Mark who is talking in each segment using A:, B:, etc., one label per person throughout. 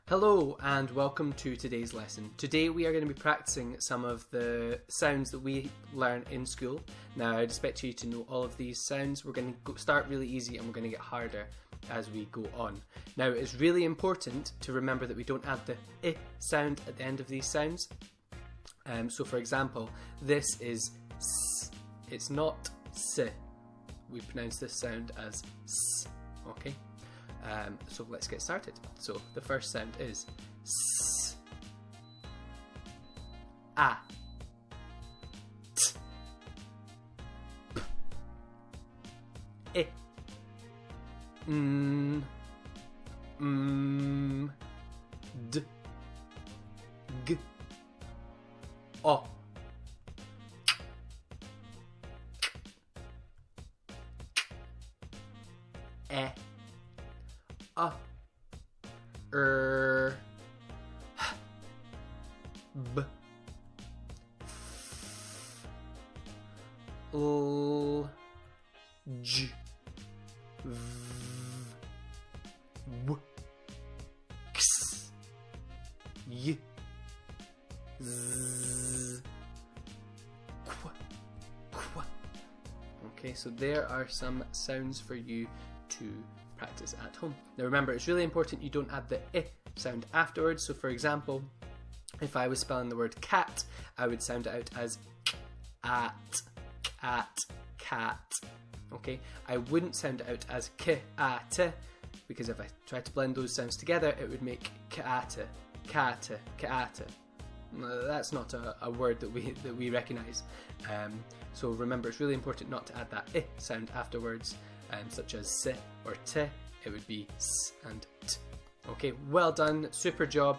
A: Hello and welcome to today's lesson. Today we are going to be practicing some of the sounds that we learn in school. Now I'd expect you to know all of these sounds. We're going to start really easy and we're going to get harder as we go on. Now it's really important to remember that we don't add the I sound at the end of these sounds. So for example, this is S. It's not S. We pronounce this sound as S, okay? So let's get started. So the first sound is S, A, T, P, I, N, M, D, G, O, E, A, B, L, J, V, W, X, Y, Z, Qu, Qu. Okay, so there are some sounds for you to practice at home. Now remember, it's really important you don't add the I sound afterwards. So for example, if I was spelling the word cat, I would sound it out as at, cat. Okay, I wouldn't sound it out as k-a-t, because if I tried to blend those sounds together, it would make ka-a-t, ka-a-t, ka-a-t. That's not a word that we recognise. So remember, it's really important not to add that I sound afterwards, such as si or t. It would be s and t. Okay, well done, super job.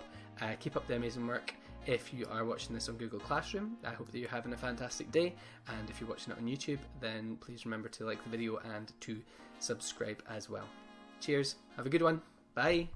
A: Keep up the amazing work. If you are watching this on Google Classroom, I hope that you're having a fantastic day, and if you're watching it on YouTube, then please remember to like the video and to subscribe as well. Cheers, have a good one, bye.